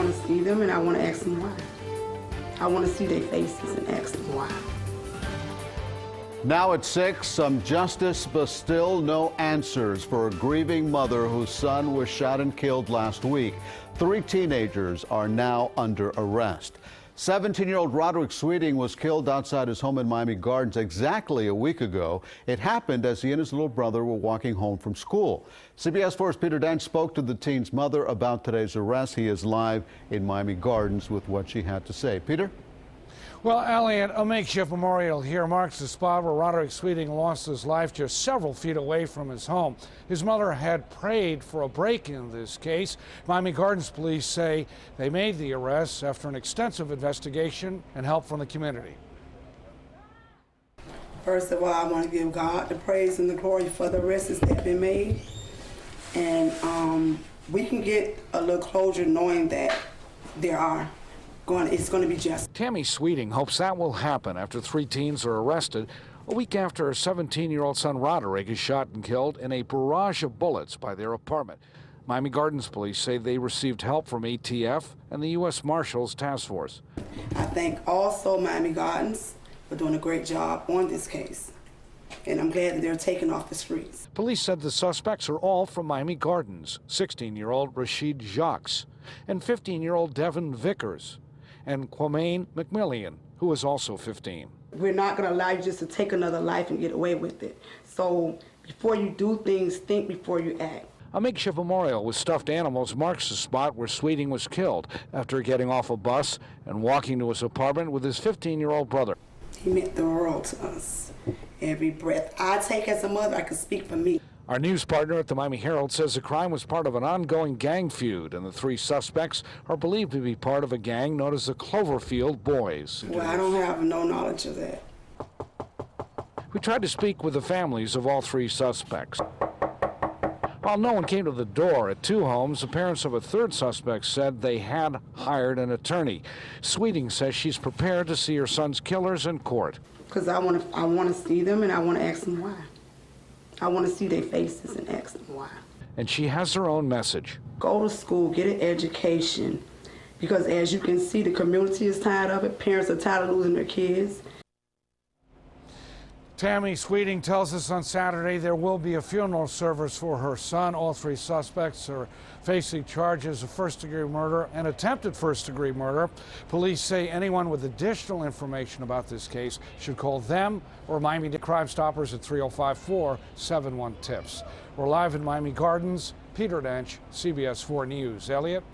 want to see them and I want to ask them why. I want to see their faces and ask them why. Now at 6, some justice, but still no answers for a grieving mother whose son was shot and killed last week. 3 teenagers are now under arrest. 17-year-old Roderick Sweeting was killed outside his home in Miami Gardens exactly a week ago. It happened as he and his little brother were walking home from school. CBS 4's Peter Dench spoke to the teen's mother about today's arrest. He is live in Miami Gardens with what she had to say. Peter? Well, Elliot, a makeshift memorial here marks the spot where Roderick Sweeting lost his life just several feet away from his home. His mother had prayed for a break in this case. Miami Gardens police say they made the arrest after an extensive investigation and help from the community. First of all, I want to give God the praise and the glory for the arrests that have been made. And we can get a little closure knowing that it's going to be just. Tammy Sweeting hopes that will happen after 3 teens are arrested a week after her 17-year-old son Roderick is shot and killed in a barrage of bullets by their apartment. Miami Gardens police say they received help from ATF and the U.S. Marshals Task Force. I thank also Miami Gardens for doing a great job on this case. And I'm glad that they're taken off the streets. Police said the suspects are all from Miami Gardens: 16-year-old Rashid Jacques and 15-year-old Devin Vickers, and Kwame McMillian, who is also 15. We're not going to allow you just to take another life and get away with it. So before you do things, think before you act. A makeshift memorial with stuffed animals marks the spot where Sweeting was killed after getting off a bus and walking to his apartment with his 15-year-old brother. He meant the world to us. Every breath I take as a mother, I can speak for me. Our news partner at the Miami Herald says the crime was part of an ongoing gang feud, and the 3 suspects are believed to be part of a gang known as the Cloverfield Boys. Well, I don't have no knowledge of that. We tried to speak with the families of all 3 suspects. While no one came to the door at 2 homes, the parents of a 3rd suspect said they had hired an attorney. Sweeting says she's prepared to see her son's killers in court. Because I want to see them and I want to ask them why. I want to see their faces and ask them why. And she has her own message. Go to school, get an education, because as you can see, the community is tired of it. Parents are tired of losing their kids. Tammy Sweeting tells us on Saturday there will be a funeral service for her son. All 3 suspects are facing charges of first-degree murder and attempted first-degree murder. Police say anyone with additional information about this case should call them or Miami Crime Stoppers at 305-471-TIPS. We're live in Miami Gardens. Peter Dench, CBS 4 News. Elliot?